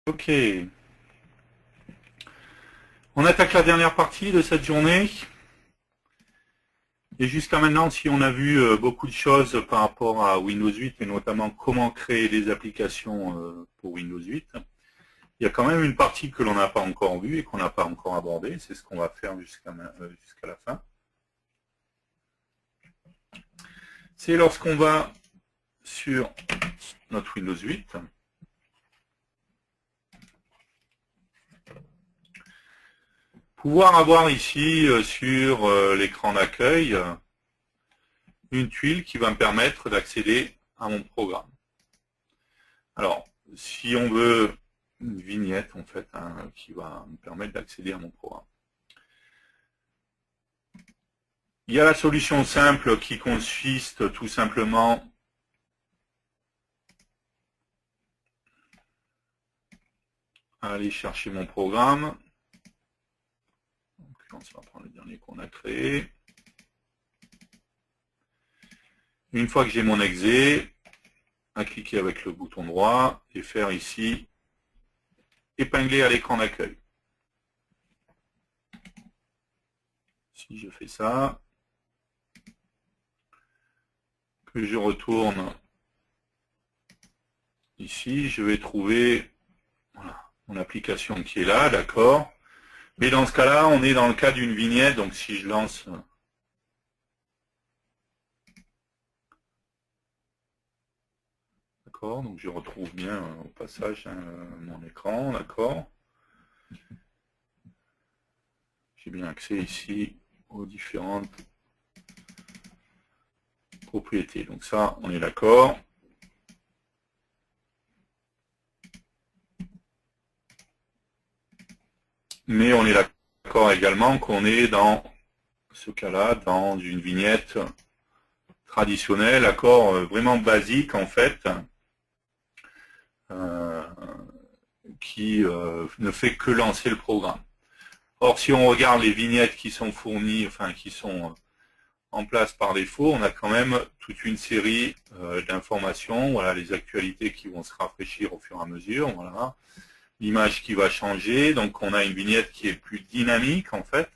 Ok. On attaque la dernière partie de cette journée. Et jusqu'à maintenant, si on a vu beaucoup de choses par rapport à Windows 8, et notamment comment créer des applications pour Windows 8, il y a quand même une partie que l'on n'a pas encore vue et qu'on n'a pas encore abordée. C'est ce qu'on va faire jusqu'à la fin. C'est lorsqu'on va sur notre Windows 8. Pouvoir avoir ici sur l'écran d'accueil une tuile qui va me permettre d'accéder à mon programme. Alors, si on veut une vignette en fait qui va me permettre d'accéder à mon programme. Il y a la solution simple qui consiste tout simplement à aller chercher mon programme. Donc, on va prendre le dernier qu'on a créé. Une fois que j'ai mon exé, à cliquer avec le bouton droit et faire ici épingler à l'écran d'accueil. Si je fais ça, que je retourne ici, je vais trouver voilà, mon application qui est là, d'accord. Mais dans ce cas-là, on est dans le cas d'une vignette, donc si je lance d'accord, donc je retrouve bien au passage mon écran, d'accord. J'ai bien accès ici aux différentes propriétés. Donc ça, on est d'accord. Mais on est d'accord également qu'on est dans ce cas-là, dans une vignette traditionnelle, accord vraiment basique en fait, qui ne fait que lancer le programme. Or, si on regarde les vignettes qui sont fournies, enfin qui sont en place par défaut, on a quand même toute une série d'informations, voilà, les actualités qui vont se rafraîchir au fur et à mesure, voilà, l'image qui va changer, donc on a une vignette qui est plus dynamique en fait,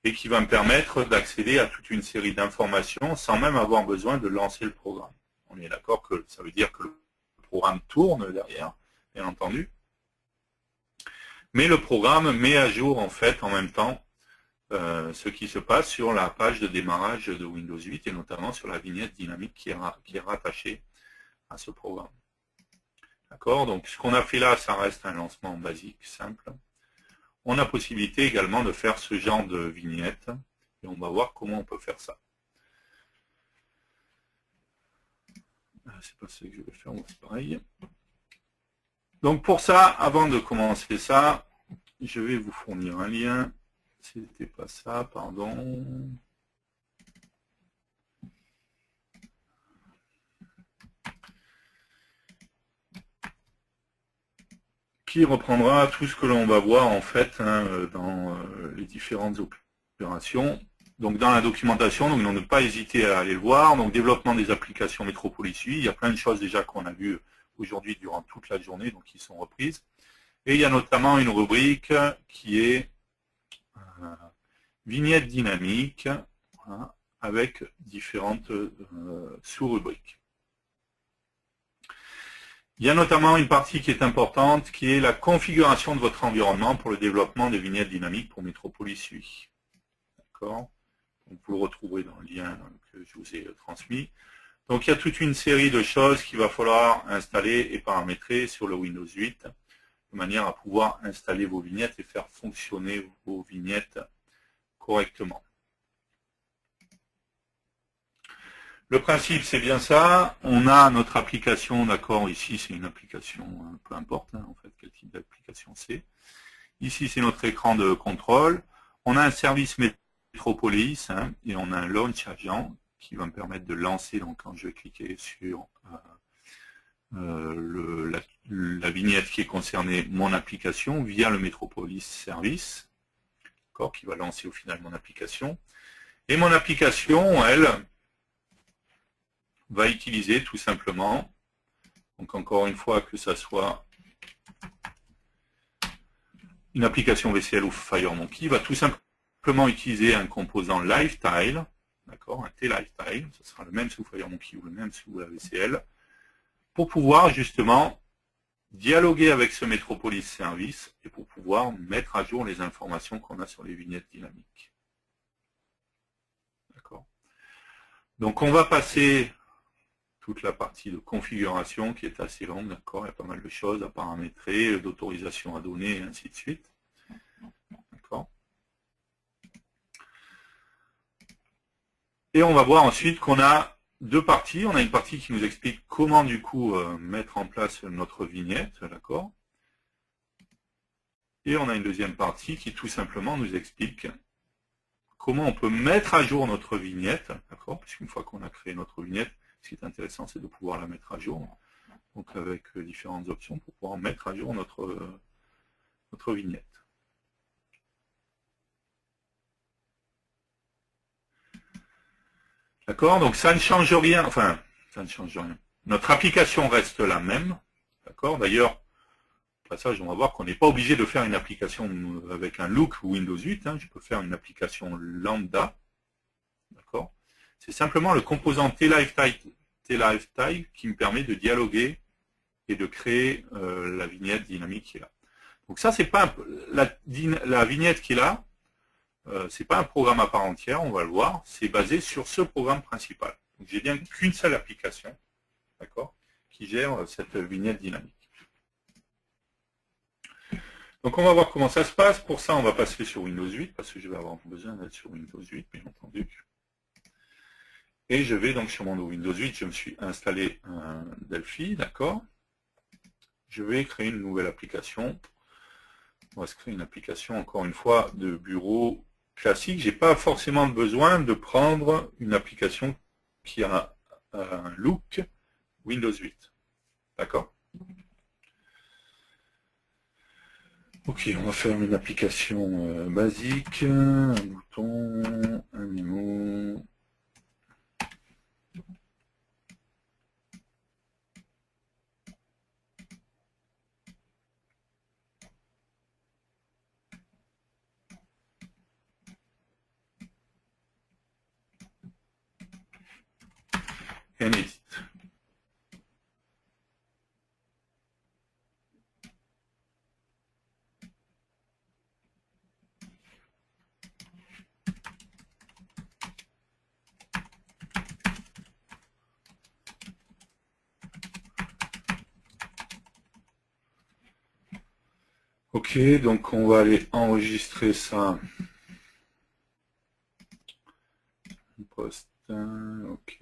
et qui va me permettre d'accéder à toute une série d'informations sans même avoir besoin de lancer le programme. On est d'accord que ça veut dire que le programme tourne derrière, bien entendu, mais le programme met à jour en fait en même temps ce qui se passe sur la page de démarrage de Windows 8 et notamment sur la vignette dynamique qui est rattachée à ce programme. D'accord. Donc ce qu'on a fait là, ça reste un lancement basique, simple. On a possibilité également de faire ce genre de vignette et on va voir comment on peut faire ça. C'est pas ce que je vais faire, c'est pareil. Donc pour ça, avant de commencer ça, je vais vous fournir un lien. C'était pas ça, pardon. Qui reprendra tout ce que l'on va voir en fait dans les différentes opérations. Donc dans la documentation, donc ne pas hésiter à aller le voir. Donc développement des applications Metropolis 8, il y a plein de choses déjà qu'on a vues aujourd'hui durant toute la journée, donc qui sont reprises. Et il y a notamment une rubrique qui est vignette dynamique, voilà, avec différentes sous-rubriques. Il y a notamment une partie qui est importante, qui est la configuration de votre environnement pour le développement des vignettes dynamiques pour Metropolis 8. D'accord. Donc vous le retrouverez dans le lien que je vous ai transmis. Donc il y a toute une série de choses qu'il va falloir installer et paramétrer sur le Windows 8, de manière à pouvoir installer vos vignettes et faire fonctionner vos vignettes correctement. Le principe, c'est bien ça. On a notre application, d'accord, ici, c'est une application, peu importe, en fait, quel type d'application c'est. Ici, c'est notre écran de contrôle. On a un service Metropolis et on a un launch agent qui va me permettre de lancer, donc quand je vais cliquer sur la vignette qui est concernée mon application via le Metropolis Service, qui va lancer au final mon application. Et mon application, elle, va utiliser tout simplement, donc encore une fois que ça soit une application VCL ou FireMonkey va tout simplement utiliser un composant Lifetile, d'accord, un T-Lifetile, ce sera le même sous FireMonkey ou le même sous la VCL, pour pouvoir justement dialoguer avec ce Metropolis Service et pour pouvoir mettre à jour les informations qu'on a sur les vignettes dynamiques. D'accord. Donc on va passer toute la partie de configuration qui est assez longue, d'accord, il y a pas mal de choses à paramétrer, d'autorisation à donner, et ainsi de suite. D'accord. Et on va voir ensuite qu'on a deux parties. On a une partie qui nous explique comment du coup mettre en place notre vignette, d'accord. Et on a une deuxième partie qui tout simplement nous explique comment on peut mettre à jour notre vignette, d'accord, puisqu'une fois qu'on a créé notre vignette, ce qui est intéressant, c'est de pouvoir la mettre à jour, donc avec différentes options pour pouvoir mettre à jour notre vignette. D'accord, donc ça ne change rien, enfin, ça ne change rien. Notre application reste la même, d'accord. D'ailleurs, au passage, on va voir qu'on n'est pas obligé de faire une application avec un look Windows 8, hein. Je peux faire une application lambda, d'accord. C'est simplement le composant T-Lifetile qui me permet de dialoguer et de créer la vignette dynamique qui est là. Donc ça, c'est pas la vignette qui est là, c'est pas un programme à part entière, on va le voir, c'est basé sur ce programme principal. Donc j'ai bien qu'une seule application, d'accord, qui gère cette vignette dynamique. Donc on va voir comment ça se passe. Pour ça, on va passer sur Windows 8, parce que je vais avoir besoin d'être sur Windows 8, bien entendu. Et je vais donc sur mon Windows 8, je me suis installé un Delphi, d'accord. Je vais créer une nouvelle application. On va se créer une application, encore une fois, de bureau classique. Je n'ai pas forcément besoin de prendre une application qui a un look Windows 8. D'accord? Ok, on va faire une application basique, un bouton, un mémo. Et un edit. Ok, donc on va aller enregistrer ça. Poste, ok.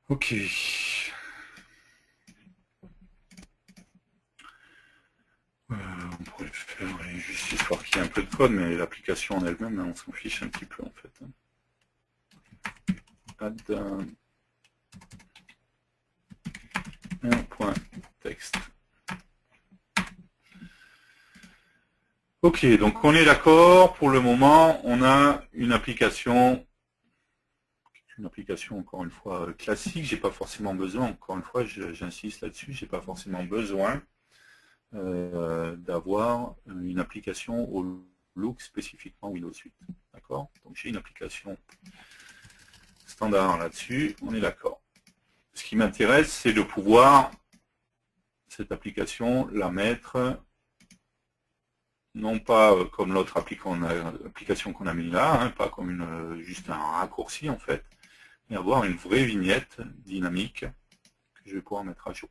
Ok. On pourrait faire juste histoire qu'il y ait un peu de code, mais l'application en elle-même, on s'en fiche un petit peu en fait. Add un point texte. Ok, donc on est d'accord. Pour le moment, on a une application encore une fois classique. J'ai pas forcément besoin, encore une fois, j'insiste là-dessus, j'ai pas forcément besoin d'avoir une application au look spécifiquement Windows 8. D'accord? Donc j'ai une application standard là-dessus, on est d'accord. Ce qui m'intéresse, c'est de pouvoir, cette application, la mettre, non pas comme l'autre application qu'on a mis là, hein, pas comme juste un raccourci en fait, mais avoir une vraie vignette dynamique que je vais pouvoir mettre à jour.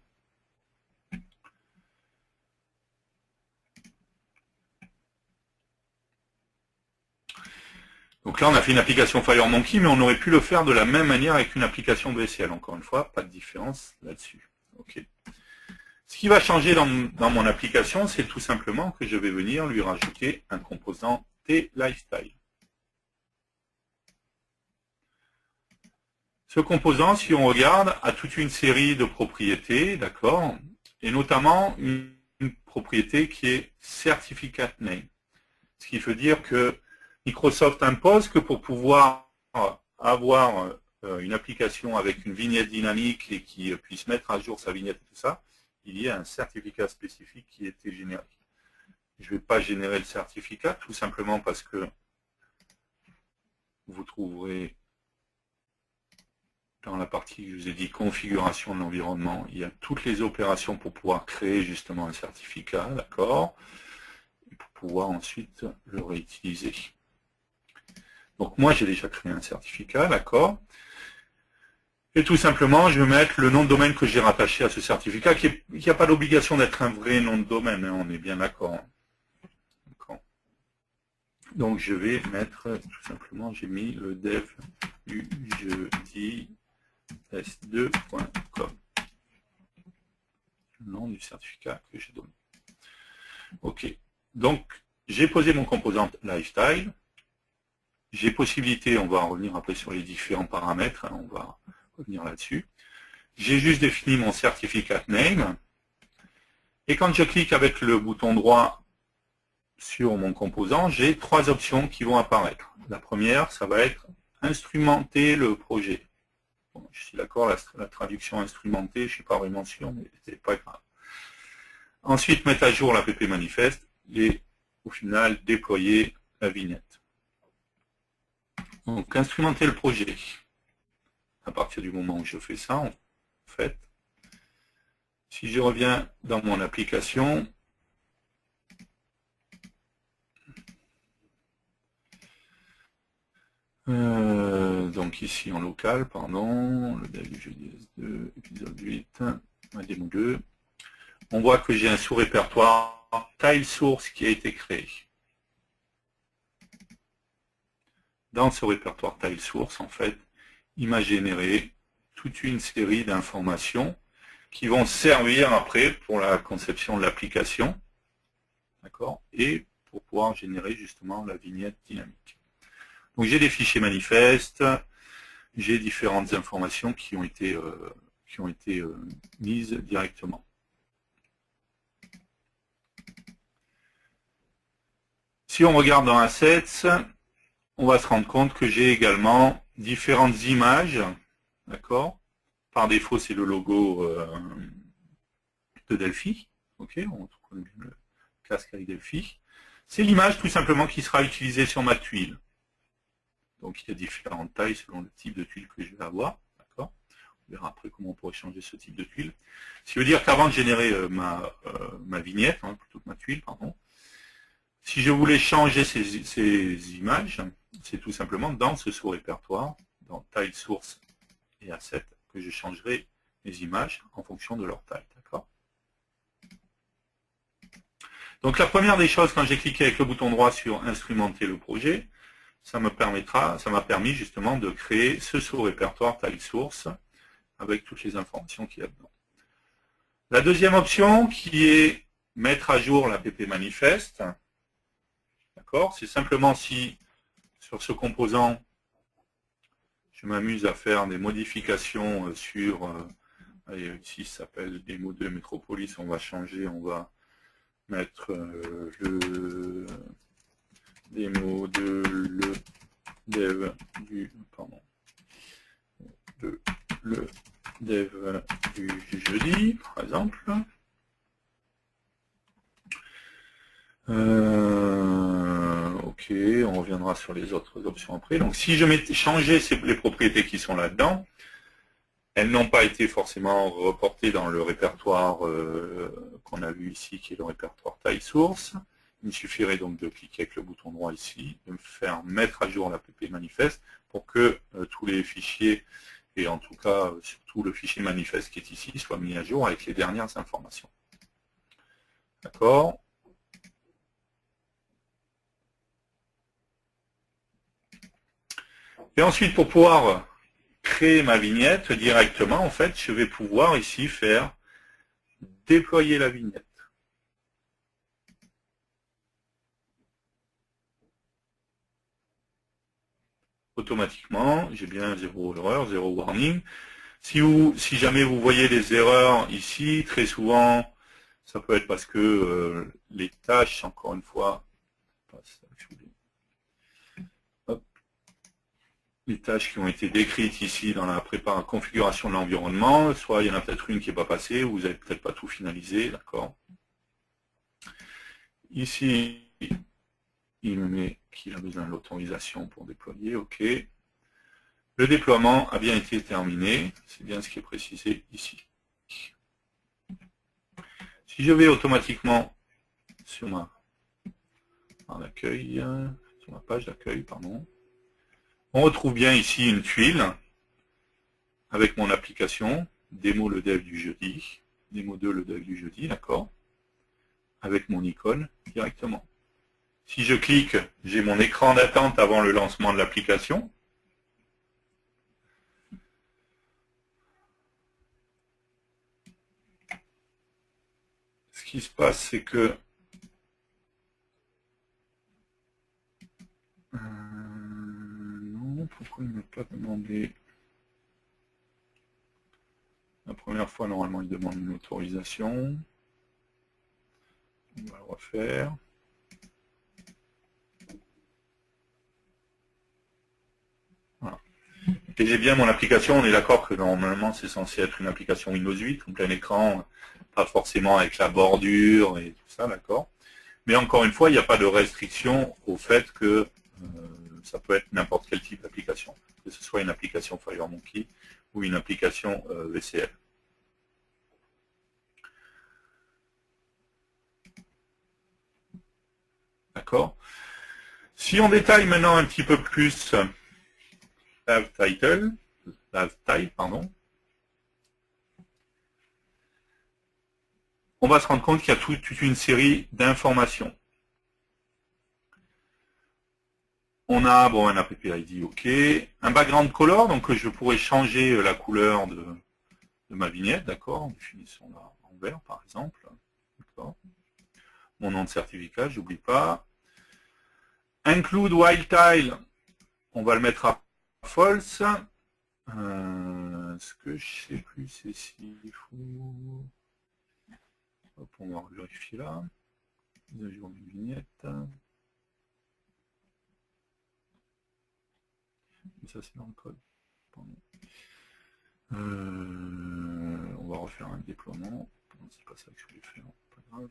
Donc là, on a fait une application FireMonkey, mais on aurait pu le faire de la même manière avec une application BSL. Encore une fois, pas de différence là-dessus. Okay. Ce qui va changer dans mon application, c'est tout simplement que je vais venir lui rajouter un composant T-Lifestyle. Ce composant, si on regarde, a toute une série de propriétés, d'accord, et notamment une propriété qui est Certificate Name. Ce qui veut dire que Microsoft impose que pour pouvoir avoir une application avec une vignette dynamique et qui puisse mettre à jour sa vignette et tout ça, il y a un certificat spécifique qui a été généré. Je ne vais pas générer le certificat, tout simplement parce que vous trouverez dans la partie que je vous ai dit configuration de l'environnement, il y a toutes les opérations pour pouvoir créer justement un certificat, d'accord, pour pouvoir ensuite le réutiliser. Donc moi j'ai déjà créé un certificat, d'accord, et tout simplement je vais mettre le nom de domaine que j'ai rattaché à ce certificat, qui n'a pas l'obligation d'être un vrai nom de domaine, hein, on est bien d'accord. Donc je vais mettre tout simplement, j'ai mis le dev du jeudi s2.com, le nom du certificat que j'ai donné. Ok, donc j'ai posé mon composant lifestyle. J'ai possibilité, on va revenir après sur les différents paramètres, hein, on va revenir là-dessus. J'ai juste défini mon certificate name. Et quand je clique avec le bouton droit sur mon composant, j'ai trois options qui vont apparaître. La première, ça va être instrumenter le projet. Bon, je suis d'accord, la traduction instrumentée, je ne suis pas vraiment sûr, mais c'est pas grave. Ensuite, mettre à jour l'app manifeste et au final, déployer la vignette. Donc, instrumenter le projet. À partir du moment où je fais ça, en fait, si je reviens dans mon application, donc ici en local, pardon, le dev du jeudi S2, épisode 8, ma démo 2, on voit que j'ai un sous-répertoire tile source qui a été créé. Dans ce répertoire tile source, en fait, il m'a généré toute une série d'informations qui vont servir après pour la conception de l'application, d'accord, et pour pouvoir générer justement la vignette dynamique. Donc j'ai des fichiers manifestes, j'ai différentes informations qui ont été mises directement. Si on regarde dans Assets, on va se rendre compte que j'ai également différentes images, d'accord. Par défaut, c'est le logo de Delphi, ok, on connaît bien le casque avec Delphi. C'est l'image tout simplement qui sera utilisée sur ma tuile. Donc il y a différentes tailles selon le type de tuile que je vais avoir, d'accord. On verra après comment on pourrait changer ce type de tuile. Ce qui veut dire qu'avant de générer ma vignette, hein, plutôt que ma tuile, pardon, si je voulais changer ces images, c'est tout simplement dans ce sous-répertoire, dans Tile Source et Asset, que je changerai les images en fonction de leur taille. D'accord. Donc la première des choses, quand j'ai cliqué avec le bouton droit sur Instrumenter le projet, ça m'a permis justement de créer ce sous-répertoire Tile Source avec toutes les informations qu'il y a dedans. La deuxième option qui est mettre à jour l'app manifeste, d'accord, c'est simplement si sur ce composant je m'amuse à faire des modifications sur, ici ça s'appelle démo 2 Metropolis, on va changer, on va mettre le démo 2, le dev du, pardon, le dev du jeudi, par exemple. Ok, on reviendra sur les autres options après. Donc si je m'étais changé les propriétés qui sont là-dedans, elles n'ont pas été forcément reportées dans le répertoire qu'on a vu ici, qui est le répertoire taille source. Il me suffirait donc de cliquer avec le bouton droit ici, de me faire mettre à jour l'app manifeste pour que tous les fichiers, et en tout cas surtout le fichier manifeste qui est ici, soient mis à jour avec les dernières informations. D'accord. Et ensuite, pour pouvoir créer ma vignette directement, en fait, je vais pouvoir ici faire déployer la vignette. Automatiquement, j'ai bien 0 erreur, 0 warning. Si jamais vous voyez des erreurs ici, très souvent, ça peut être parce que les tâches, encore une fois, hop, les tâches qui ont été décrites ici dans la configuration de l'environnement, soit il y en a peut-être une qui n'est pas passée, ou vous n'avez peut-être pas tout finalisé, d'accord. Ici, il me met qu'il a besoin de l'autorisation pour déployer, ok. Le déploiement a bien été terminé, c'est bien ce qui est précisé ici. Si je vais automatiquement sur ma page d'accueil, pardon, on retrouve bien ici une tuile avec mon application, démo le dev du jeudi, démo 2 le dev du jeudi, d'accord, avec mon icône directement. Si je clique, j'ai mon écran d'attente avant le lancement de l'application. Ce qui se passe, c'est que non, pourquoi il ne m'a pas demandé? La première fois, normalement, il demande une autorisation. On va le refaire. Voilà. Et j'ai bien mon application, on est d'accord que normalement c'est censé être une application Windows 8, en plein écran, pas forcément avec la bordure et tout ça, d'accord. Mais encore une fois, il n'y a pas de restriction au fait que ça peut être n'importe quel type d'application, que ce soit une application FireMonkey ou une application VCL. D'accord. Si on détaille maintenant un petit peu plus Live Title, pardon, on va se rendre compte qu'il y a toute une série d'informations. On a un app ID, ok. Un background color, donc je pourrais changer la couleur de ma vignette, d'accord. Définissons-la en vert, par exemple. Mon nom de certificat, j'oublie pas. Include while tile, on va le mettre à false. Ce que je sais plus, c'est s'il faut. Hop, on va vérifier là. Mise à jour d'une vignette. Ça, c'est dans le code. On va refaire un déploiement. C'est pas ça que je voulais faire. Pas grave.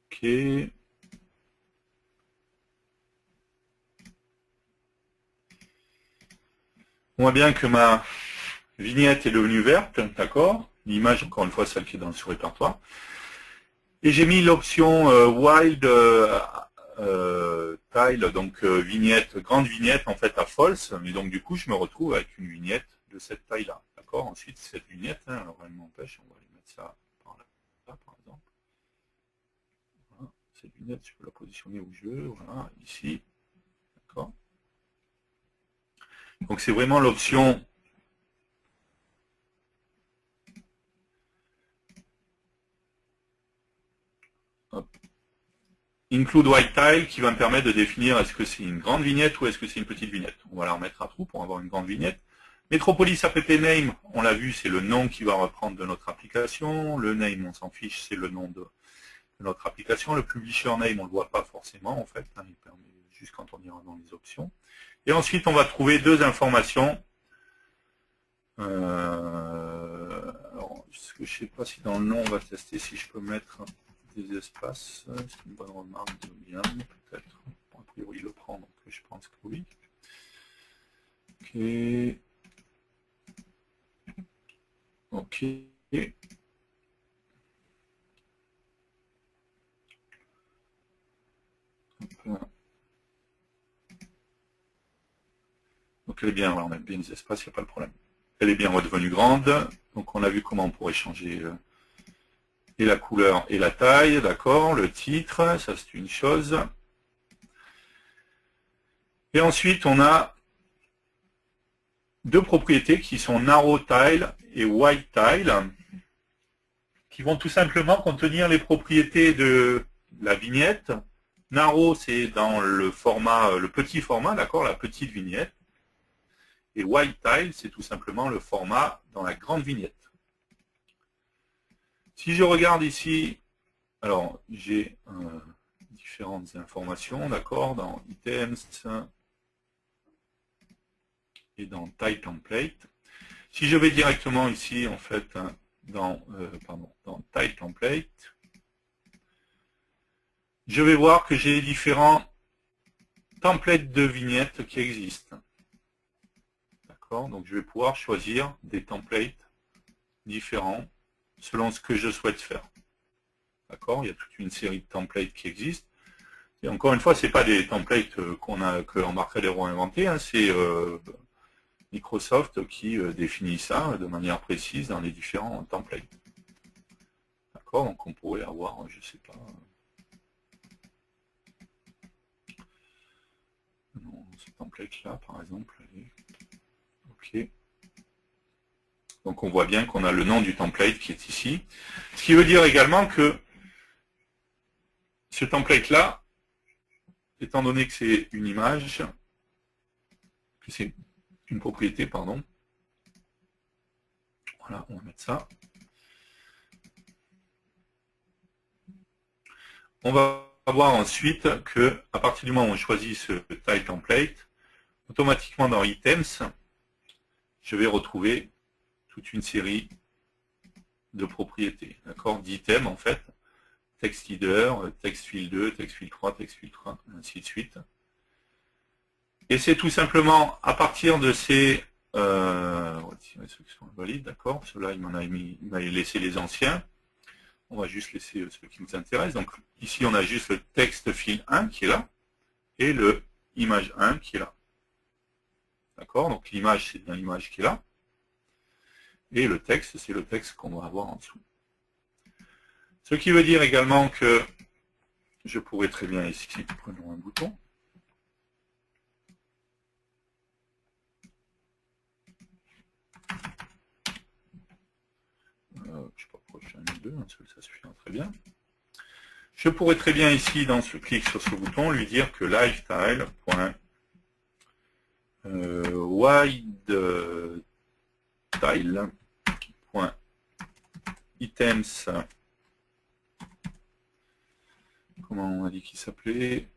Ok. On voit bien que ma vignette est devenue verte, d'accord. L'image, encore une fois, celle qui est dans le sous-répertoire. Et j'ai mis l'option Wild Tile, donc vignette, grande vignette, en fait, à false. Mais donc, du coup, je me retrouve avec une vignette de cette taille-là, d'accord. Ensuite, cette vignette, alors elle m'empêche, on va aller mettre ça par là, par exemple. Voilà. Cette vignette, je peux la positionner où je veux, voilà, ici, d'accord. Donc, c'est vraiment l'option Include White Tile qui va me permettre de définir est-ce que c'est une grande vignette ou est-ce que c'est une petite vignette. On va la remettre à trou pour avoir une grande vignette. Metropolis app name, on l'a vu, c'est le nom qui va reprendre de notre application. Le name, on s'en fiche, c'est le nom de notre application. Le publisher name, on ne le voit pas forcément en fait. Il permet juste quand on ira dans les options. Et ensuite, on va trouver deux informations. Alors, je ne sais pas si dans le nom, on va tester si je peux mettre des espaces. C'est une bonne remarque de bien, peut-être. A priori, il le prend, donc je pense que oui. Ok. Donc, elle est bien, on va mettre bien les espaces, il n'y a pas de problème. elle est bien redevenue grande. Donc on a vu comment on pourrait changer et la couleur et la taille, d'accord, le titre, ça c'est une chose. Et ensuite on a deux propriétés qui sont narrow tile et wide tile, qui vont tout simplement contenir les propriétés de la vignette. Narrow, c'est dans le format, le petit format, d'accord, la petite vignette. Et wide tile, c'est tout simplement le format dans la grande vignette. Si je regarde ici, alors j'ai différentes informations, d'accord, dans items et dans tile template. Si je vais directement ici, en fait, dans tile template, je vais voir que j'ai différents templates de vignettes qui existent. D'accord, donc je vais pouvoir choisir des templates différents selon ce que je souhaite faire. D'accord, il y a toute une série de templates qui existent. Et encore une fois, ce n'est pas des templates que Embarcadero a inventé, hein, c'est Microsoft qui définit ça de manière précise dans les différents templates. D'accord, donc on pourrait avoir, je sais pas, non, ce template-là, par exemple, ok. Donc on voit bien qu'on a le nom du template qui est ici. Ce qui veut dire également que ce template-là, étant donné que c'est une image, que c'est une propriété, pardon. Voilà, on va mettre ça. On va voir ensuite que, à partir du moment où on choisit ce tile template, automatiquement dans Items, je vais retrouver toute une série de propriétés, d'accord, d'items en fait, text leader, text field 2, text field 3, text field 3, ainsi de suite. Et c'est tout simplement à partir de ces on va tirer ceux qui sont invalides, d'accord, ceux-là il m'a laissé les anciens. On va juste laisser ceux qui nous intéressent. Donc ici on a juste le texte field 1 qui est là et le image 1 qui est là. D'accord, donc l'image c'est bien l'image qui est là. Et le texte, c'est le texte qu'on va avoir en dessous. Ce qui veut dire également que je pourrais très bien ici, prenons un bouton. Je ne sais pas pourquoi je fais un ou deux, ça suffira très bien. Je pourrais très bien ici, dans ce clic sur ce bouton, lui dire que LiveTile.WideTile.Items, comment on a dit qu'il s'appelait?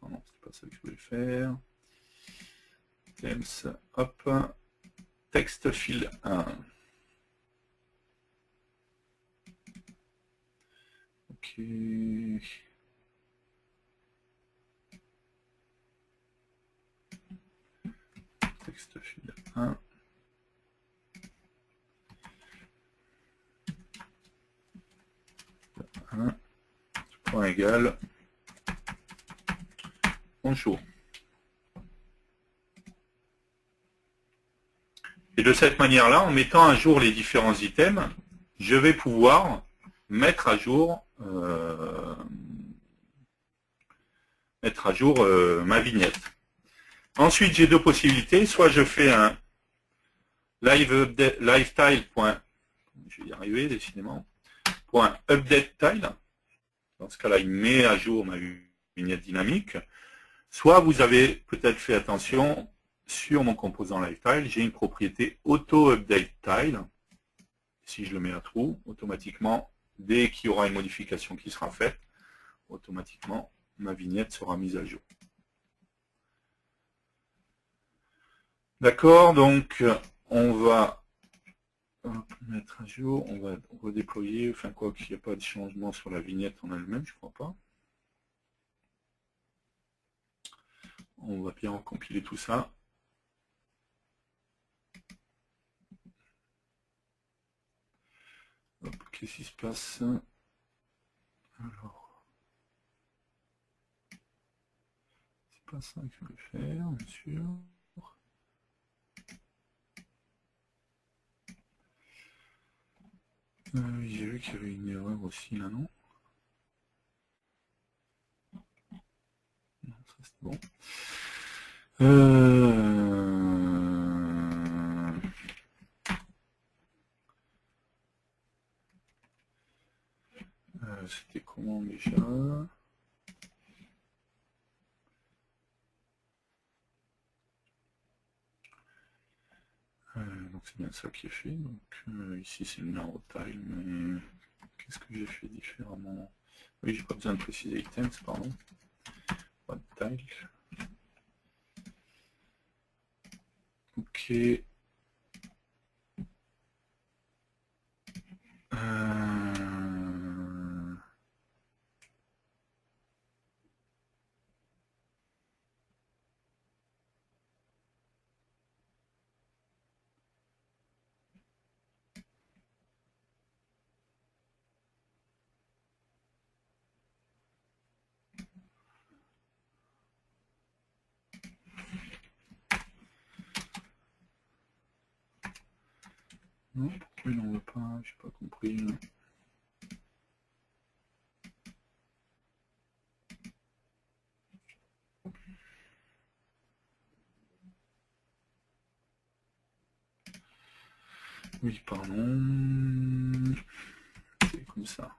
Non, c'est pas ça que je voulais faire. Items, hop, texte field 1. Ok. Texte field 1. Point égal. Bonjour. Et de cette manière-là, en mettant à jour les différents items, je vais pouvoir mettre à jour ma vignette. Ensuite, j'ai deux possibilités. Soit je fais un LiveTile. Je vais y arriver décidément. .UpdateTile. Dans ce cas-là, il met à jour ma vignette dynamique. Soit vous avez peut-être fait attention, sur mon composant LiveTile, j'ai une propriété AutoUpdateTile. Si je le mets à true, automatiquement, dès qu'il y aura une modification qui sera faite, automatiquement, ma vignette sera mise à jour. D'accord, donc on va mettre à jour, on va redéployer, enfin quoi qu'il n'y a pas de changement sur la vignette en elle-même, je crois pas. On va bien recompiler tout ça. Qu'est-ce qui se passe? Alors, c'est pas ça que je vais faire, bien sûr. J'ai vu qu'il y avait une erreur aussi là, non? Non, ça c'est bon. C'était comment déjà? Donc c'est bien ça qui est fait. Donc ici c'est le narrow tile, mais qu'est-ce que j'ai fait différemment? Oui, j'ai pas besoin de préciser items, pardon. Pas de tile. Ok. Non, pourquoi il n'en veut pas? J'ai pas compris. Oui, pardon. C'est comme ça.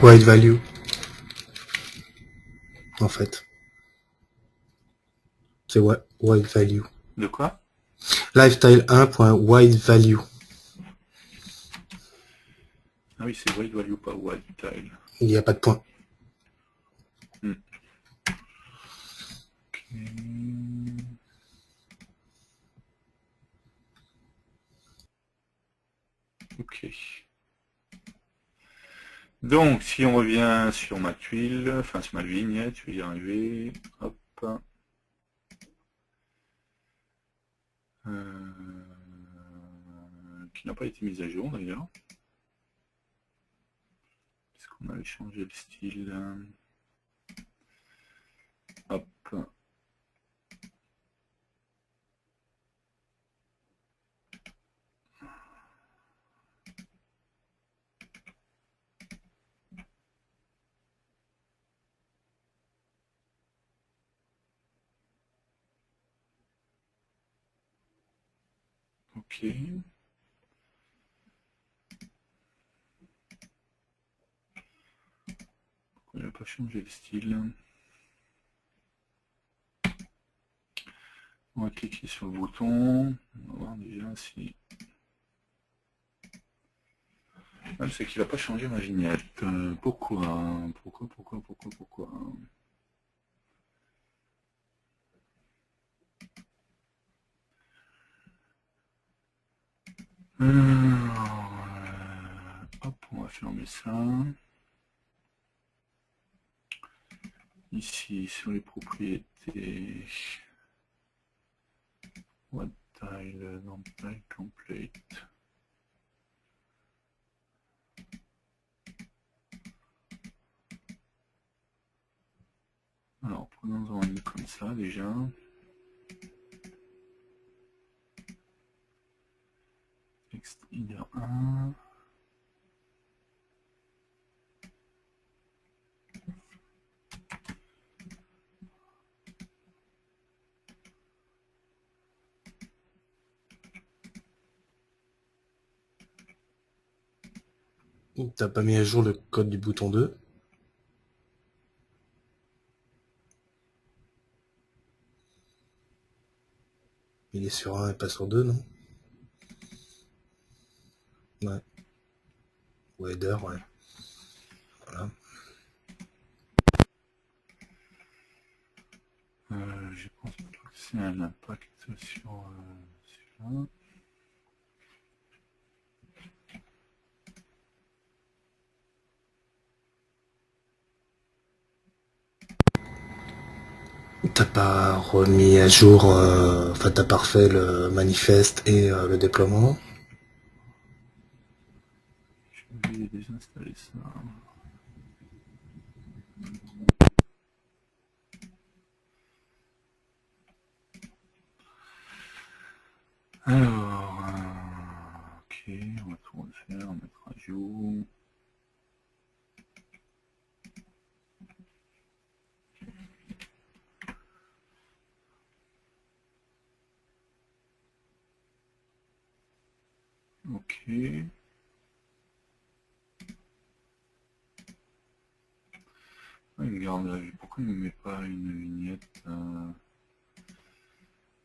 White value, en fait. C'est white value. De quoi? Lifestyle 1.white value. Ah oui, c'est white value, pas white tile. Il n'y a pas de point. Ok. Donc, si on revient sur ma tuile, enfin sur ma vignette, je vais y arriver. Hop. Qui n'a pas été mise à jour d'ailleurs. Est-ce qu'on avait changé le style? Hop. Ok. On n'a pas changé le style. On va cliquer sur le bouton. On va voir déjà si... Ah, c'est qu'il n'a pas changé ma vignette. Pourquoi? Pourquoi? Hop, on va fermer ça. Ici, sur les propriétés, what tile, dans tile complete. Alors, prenons-en une comme ça déjà. Text header 1. T'as pas mis à jour le code du bouton 2. Il est sur 1 et pas sur 2, non? Ouais. Ou header, ouais. Voilà. Je pense pas que c'est un impact sur celui-là. T'as pas remis à jour, enfin t'as pas refait le manifeste et le déploiement. Je vais désinstaller ça. Alors, ok, on va tout refaire, mettre à jour. Ok. Il me garde la vue. Pourquoi il ne me met pas une vignette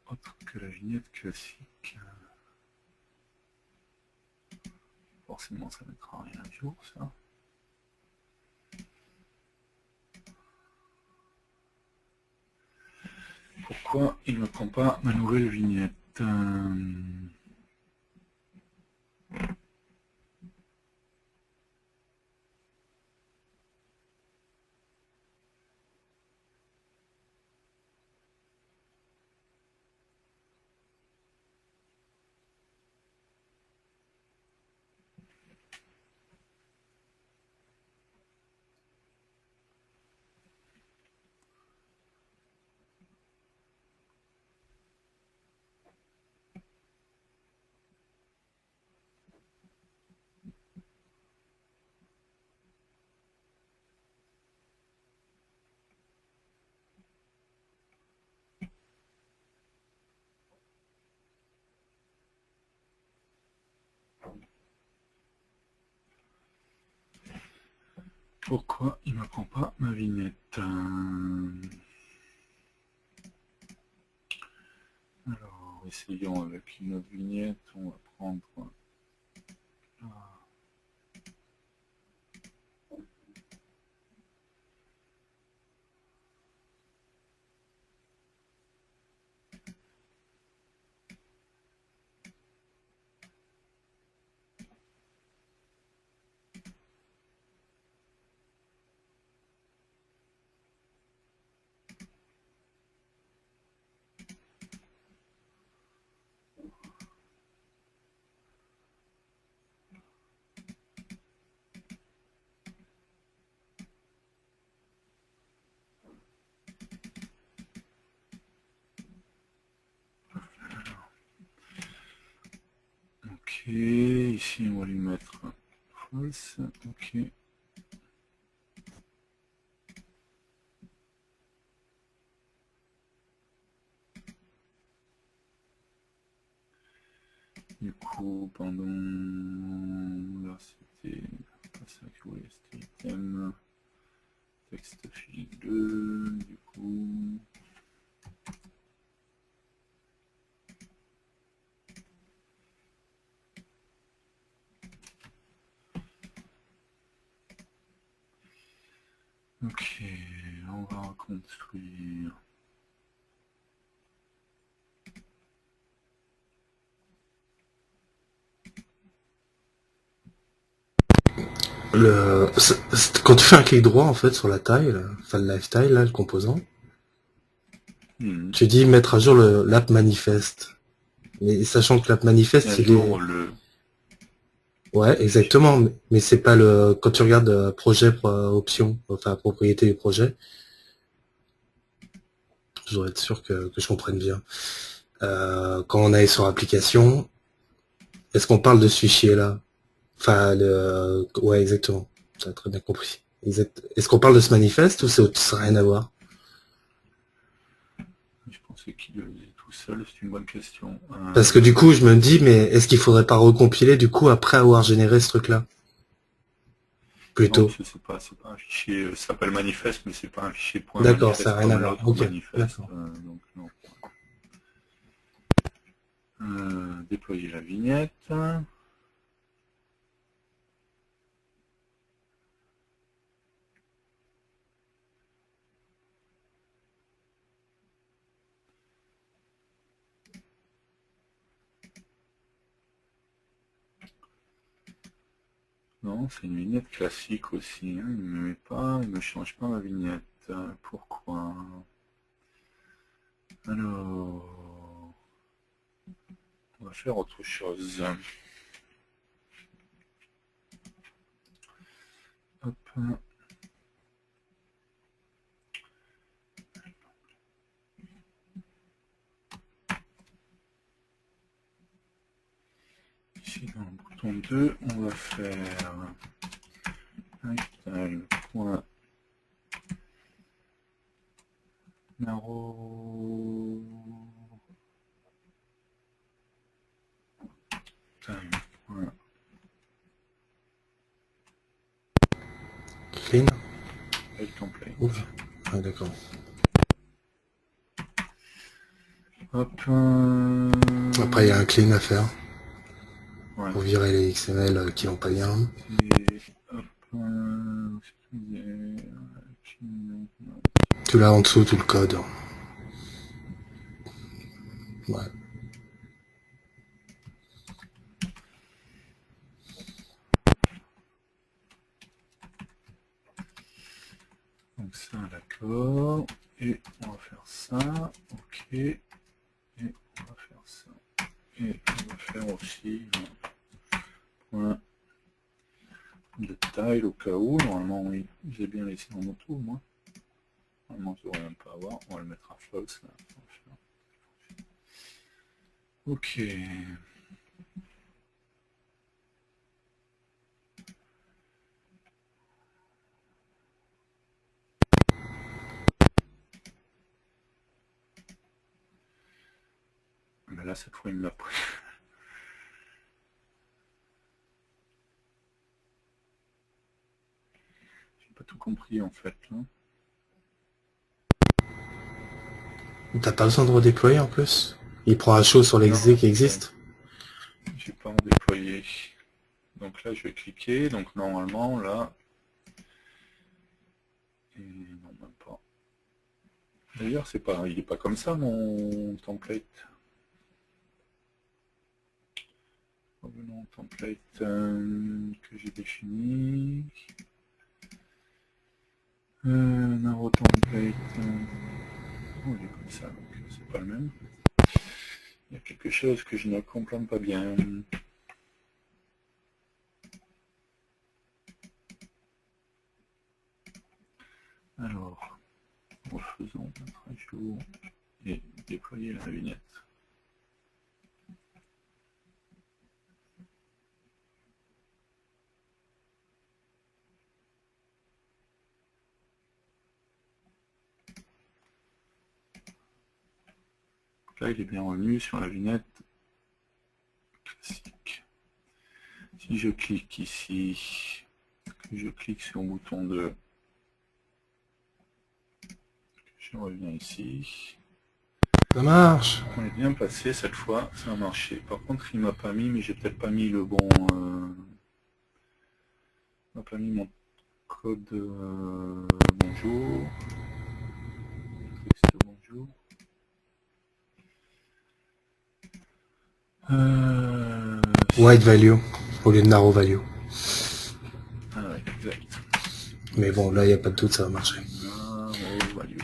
autre que la vignette classique? Forcément, ça ne mettra rien à jour, ça. Pourquoi il ne prend pas ma nouvelle vignette? Pourquoi il ne me prend pas ma vignette? Alors, essayons avec une autre vignette. On va prendre... Ok, ici on va lui mettre false. Ok. Du coup, pendant... Là, c'était pas ça que je voulais, c'était item. Texte fil 2, du coup... Ok, on va reconstruire. Quand tu fais un clic droit en fait sur la taille, là, enfin le lifestyle, là, le composant, tu dis mettre à jour l'app manifeste. Mais sachant que l'app manifeste, il est... Ouais, exactement, mais c'est pas le... Quand tu regardes projet, option, enfin propriété du projet, je dois être sûr que je comprenne bien. Quand on est sur application, est-ce qu'on parle de ce fichier-là? Enfin, ouais, exactement. Tu as très bien compris. Est-ce qu'on parle de ce manifeste ou ça n'a rien à voir? Je pensais qu'il le faisait tout seul, c'est une bonne question. Parce que du coup, je me dis, mais est-ce qu'il faudrait pas recompiler du coup après avoir généré ce truc-là? Non, Plutôt. c'est pas un fichier, ça s'appelle manifeste, mais c'est pas un fichier D'accord, ça .manifeste n'a rien à comme voir. l'autre Ok, manifeste. d'accord. Donc non. Déployer la vignette. Non, c'est une vignette classique aussi. Hein. Il me change pas ma vignette. Pourquoi? Alors, on va faire autre chose. Hop. ici dans le bouton 2, on va faire lifestyle.narrow time. Voilà. Clean. Et le template. Ouf. Ah, d'accord. Hop. Après, il y a un clean à faire. Ouais. Pour virer les XML qui n'ont pas bien. Et hop. Tout là en dessous, tout le code. Ouais. Donc ça, d'accord. Et on va faire ça. Ok. Et on va faire ça. Et on va faire aussi un point de taille au cas où. Normalement, oui, j'ai bien laissé dans mon tool, moi. Normalement, je ne devrais même pas avoir. On va le mettre à false là. Ok. Ben là, cette fois, il me l'a pris. J'ai pas tout compris en fait. Hein. T'as pas besoin de redéployer en plus. Il prend un show sur l'exé qui existe. J'ai pas redéployé. Donc là, je vais cliquer. Donc normalement, là. Et non, même pas. D'ailleurs, c'est pas, il est pas comme ça mon template. Revenons au template que j'ai défini. Narrow template. Oh, il est comme ça, donc c'est pas le même. Il y a quelque chose que je ne comprends pas bien. Alors, refaisons notre à jour et déployer la vignette. Là, il est bien revenu sur la vignette classique. Si je clique ici, que je clique sur le bouton 2, je reviens ici. Ça marche. On est bien passé cette fois, ça a marché. Par contre, il m'a pas mis, mais j'ai peut-être pas mis le bon. Il m'a pas mis mon code bonjour. Texte bonjour. White value au lieu de narrow value. Ah ouais, exact. Mais bon, là, il n'y a pas de doute, ça va marcher. Narrow value.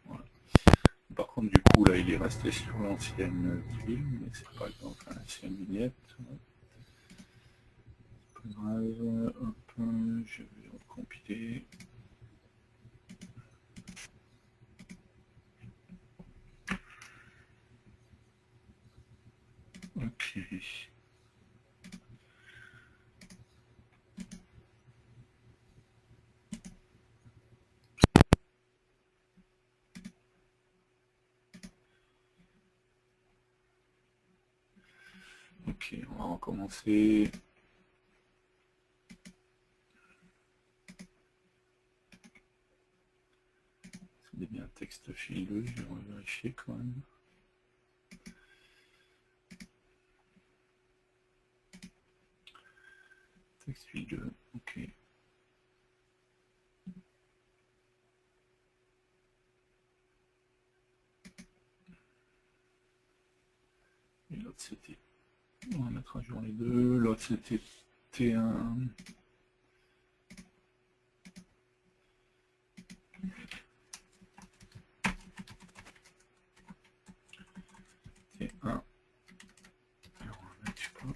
Voilà. Par contre, du coup, là, il est resté sur l'ancienne tuile, mais c'est pas grave, enfin, l'ancienne vignette. Pas grave, hop, je vais recompiler. Ok. Ok, on va recommencer. C'est bien texte fileux, je vais vérifier quand même. Texte fileux, ok. Et l'autre c'était. On va mettre à jour les deux. L'autre c'était T1. T1. Et on va mettre, je sais pas,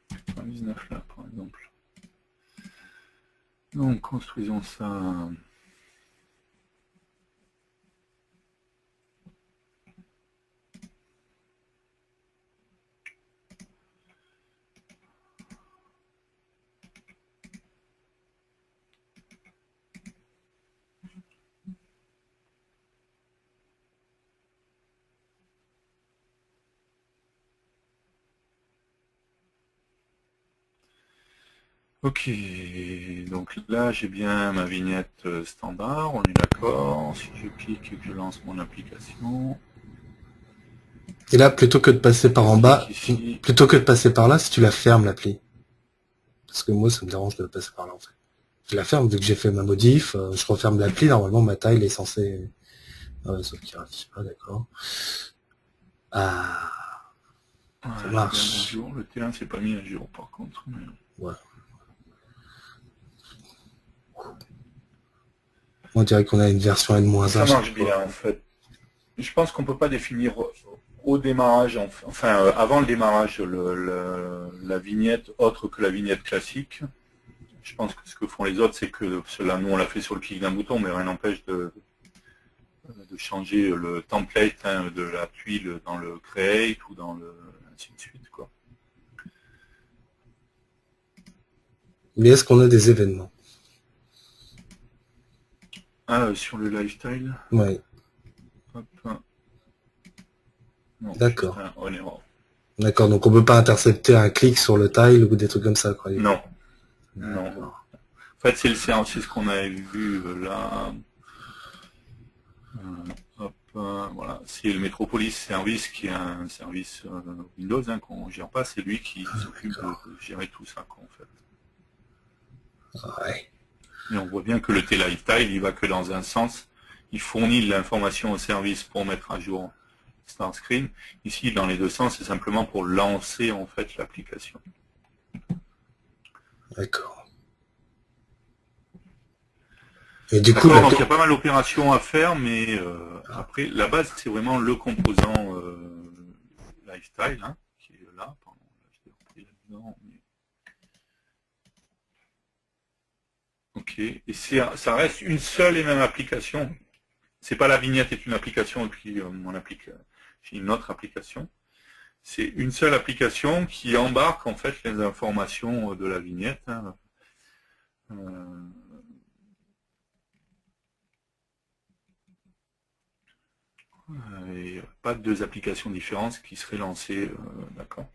99 là par exemple. Donc construisons ça. Ok, donc là j'ai bien ma vignette standard, on est d'accord. Si je clique et que je lance mon application, Et là, plutôt que de passer par je en clique bas, ici. plutôt que de passer par là, si tu la fermes l'appli. Parce que moi, ça me dérange de passer par là, en fait. Je la ferme, vu que j'ai fait ma modif, je referme l'appli, normalement, ma taille est censée... Ah ouais, sauf qu'il affiche pas, d'accord. Ah, ça Ouais, je regarde à marche. jour. Le T1 c'est pas mis à jour par contre. Ouais. On dirait qu'on a une version Mais N-1 ça chaque marche fois. bien en fait. Je pense qu'on peut pas définir au démarrage, enfin avant le démarrage, la vignette autre que la vignette classique. Je pense que ce que font les autres, c'est que cela, nous on l'a fait sur le clic d'un bouton, mais rien n'empêche de changer le template de la tuile dans le create ou dans le ainsi de suite quoi. Mais est-ce qu'on a des événements? Ah, sur le lifestyle, Ouais, hop, non, juste d'accord. un on error. D'accord, donc on peut pas intercepter un clic sur le tile ou des trucs comme ça, quoi, du coup. Non, non. D'accord. En fait, c'est ce qu'on avait vu là. Hop, voilà. C'est le Metropolis Service qui est un service Windows qu'on gère pas. C'est lui qui s'occupe D'accord. de gérer tout ça, quoi, en fait. Ouais. Et on voit bien que le T-Lifestyle, il va que dans un sens. Il fournit de l'information au service pour mettre à jour Start Screen. Ici, dans les deux sens, c'est simplement pour lancer en fait l'application. D'accord. Et du coup, D'accord, la donc il y a pas mal d'opérations à faire, mais après, la base, c'est vraiment le composant lifestyle, hein, qui est là. Pardon, là, je l'ai repris là-dedans, mais... Ok, et ça reste une seule et même application. C'est pas la vignette est une application et puis j'ai une autre application. C'est une seule application qui embarque en fait les informations de la vignette. Hein. Euh, et pas deux applications différentes qui seraient lancées, d'accord.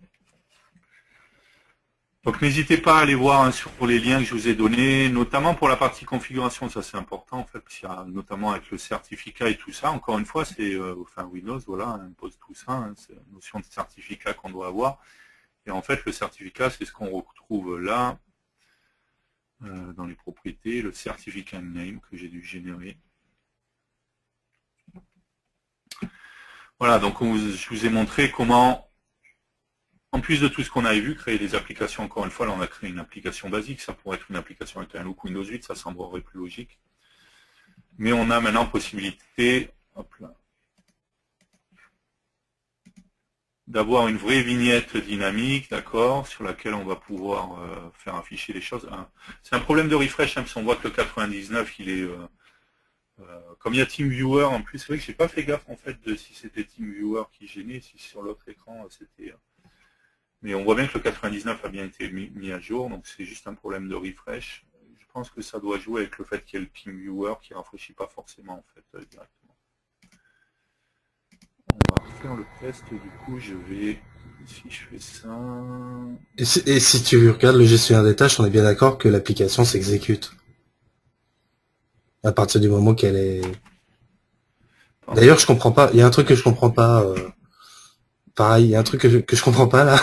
Donc n'hésitez pas à aller voir hein, sur les liens que je vous ai donnés, notamment pour la partie configuration, ça c'est important en fait, parce qu'il y a, notamment avec le certificat et tout ça. Encore une fois, c'est enfin Windows, voilà, impose tout ça, hein, c'est la notion de certificat qu'on doit avoir. Et en fait, le certificat, c'est ce qu'on retrouve là dans les propriétés, le certificat name que j'ai dû générer. Voilà, donc je vous ai montré comment en plus de tout ce qu'on avait vu, créer des applications, encore une fois, là on a créé une application basique, ça pourrait être une application avec un look Windows 8, ça semblerait plus logique. Mais on a maintenant possibilité d'avoir une vraie vignette dynamique, d'accord, sur laquelle on va pouvoir faire afficher les choses. C'est un problème de refresh, hein, parce qu'on voit que le 99, il est... comme il y a TeamViewer, en plus, c'est vrai que j'ai pas fait gaffe en fait de si c'était TeamViewer qui gênait, si sur l'autre écran c'était... Mais on voit bien que le 99 a bien été mis à jour, donc c'est juste un problème de refresh. Je pense que ça doit jouer avec le fait qu'il y ait le TeamViewer qui ne rafraîchit pas forcément en fait directement. On va refaire le test, du coup je vais, si je fais ça... et si tu regardes le gestionnaire des tâches, on est bien d'accord que l'application s'exécute. À partir du moment qu'elle est... Pardon. D'ailleurs, je comprends pas. Il y a un truc que je comprends pas. Pareil, il y a un truc que je comprends pas là.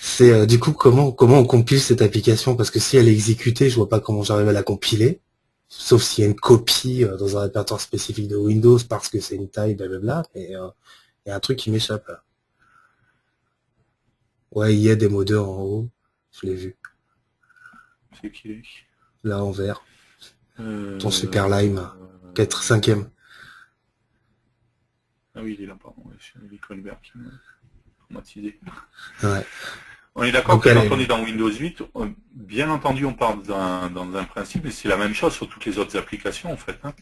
C'est du coup comment on compile cette application parce que si elle est exécutée, je vois pas comment j'arrive à la compiler. Sauf s'il y a une copie dans un répertoire spécifique de Windows parce que c'est une taille, blablabla. Et il y a un truc qui m'échappe là. Ouais, il y a des modeurs en haut. Je l'ai vu. C'est qui est Là en vert. Ton Super Lime. euh... 4 5e. Ah oui, il est là, pardon. C'est l'Iconberg qui m'a traumatisé. Ouais. On est d'accord Donc que elle quand on est... est dans Windows 8, bien entendu, on part dans un principe, et c'est la même chose sur toutes les autres applications, en fait. Hein.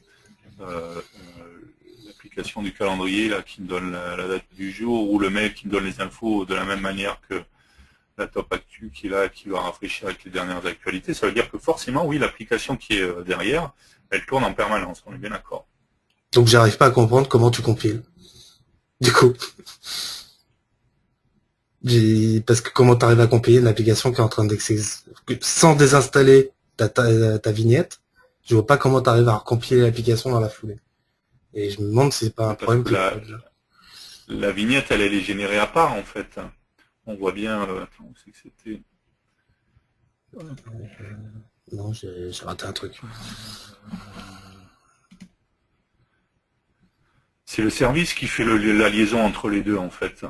L'application du calendrier là, qui me donne la date du jour, ou le mail qui me donne les infos de la même manière que la Top Actu qui est là, qui va rafraîchir avec les dernières actualités. Ça veut dire que forcément, oui, l'application qui est derrière, elle tourne en permanence, on est bien d'accord. Donc j'arrive pas à comprendre comment tu compiles. Du coup. Parce que comment tu arrives à compiler une application qui est en train sans désinstaller ta vignette, je vois pas comment tu arrives à recompiler l'application dans la foulée. Et je me demande si c'est pas un Parce problème que qui est pas là. la vignette, elle est générée à part, en fait. On voit bien... attends, c'est que c'était... Non, j'ai raté un truc. C'est le service qui fait la liaison entre les deux, en fait.